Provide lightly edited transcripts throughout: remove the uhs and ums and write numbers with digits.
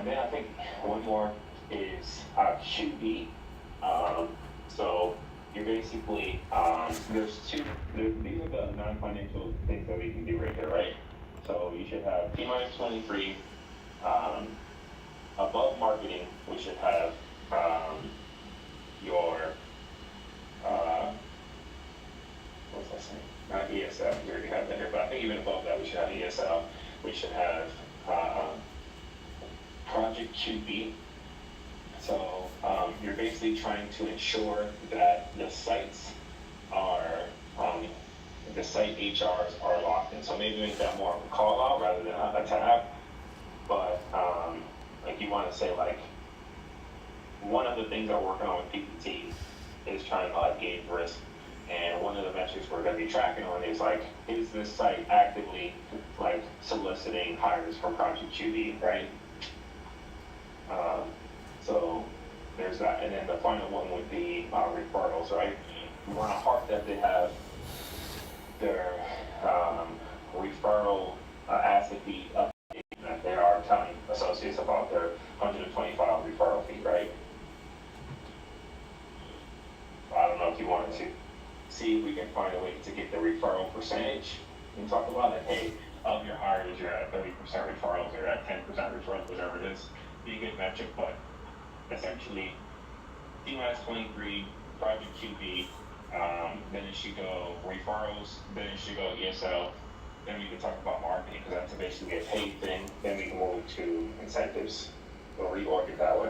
And then I think one more is QB. So you're basically, there's two, these are the non-financial things that we can do right here, right? So you should have T minus 23, um, above marketing, we should have your, uh, what's that saying? Not ESL, we already have that here, but I think even above that we should have ESL. We should have Project QB. So you're basically trying to ensure that the sites are, the site HRs are locked in. So maybe make that more of a call out rather than a tab. But like you want to say like, one of the things that we're working on with PPT is trying to like gauge risk. And one of the metrics we're going to be tracking on is like, is this site actively like soliciting hires from Project QB, right? So there's that. And then the final one would be referrals, right? We want to harp that they have their referral asset fee up, that they are telling associates about their 125 referral fee, right? I don't know if you wanted to see if we can find a way to get the referral percentage and talk about it. Hey, of your hires, you're at 30% referrals, you're at 10% referrals, whatever it is. Be a good metric, but essentially, T minus 23, Project QB, then it should go referrals, then it should go ESL, then we can talk about marketing, because that's basically a paid thing, then we can move to incentives, or reorg it that way.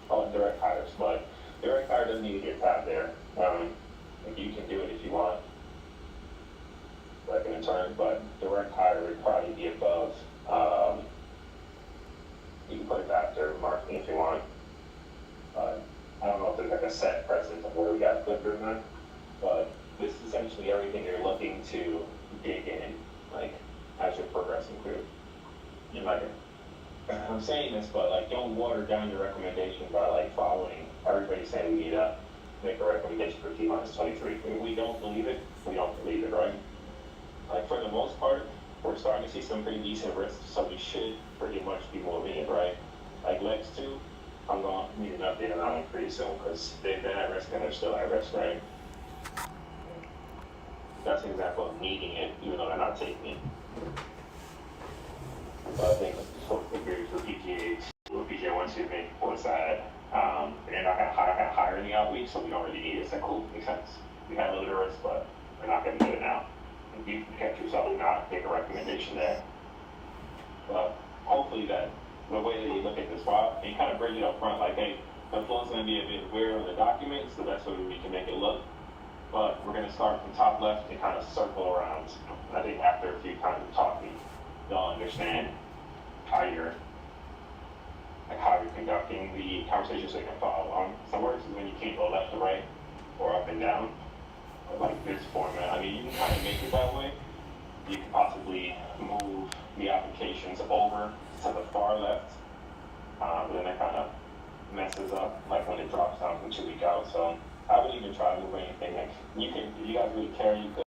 Oh, direct hires, but direct hire doesn't need to get tabbed there. Like you can do it if you want, like an intern, but direct hire would probably be above. You can put it after marketing if you want. I don't know if there's like a set precedent of where we got to put it in there, but this is essentially everything you're looking to dig in, like as you're progressing through. You're like, I'm saying this, but like don't water down your recommendation by like following everybody saying we need to make a recommendation for T minus 23. If we don't believe it, we don't believe it, right? Like for the most part, we're starting to see some pretty decent risks, so we should pretty much be moving it, right? Like Lex 2, I'm going to need an update on that one pretty soon because they've been at risk and they're still at risk, right? That's an example of needing it, even though they're not taking it. But I think for PGA, PGA 1, excuse me, was that they're not going to hire in the outreach, so we don't really need it. It's like, cool, makes sense. We had a little bit of risk, but we're not going to do it now. You can catch yourself and not make a recommendation there. But hopefully that the way that you look at this file, and you kind of bring it up front, like, hey, the flow's going to be a bit weird on the documents, the best way we can make it look. But we're going to start from top left and kind of circle around. I think after a few times of talking, you'll understand how you're conducting the conversation so you can follow along. Some words is when you can't go left to right or up and down. Like this format, I mean, you can kind of make it that way. You can possibly move the applications over to the far left, but then it kind of messes up, like when it drops down from 2 weeks out. So I wouldn't even try to move anything. Like you can, if you guys really care, you could.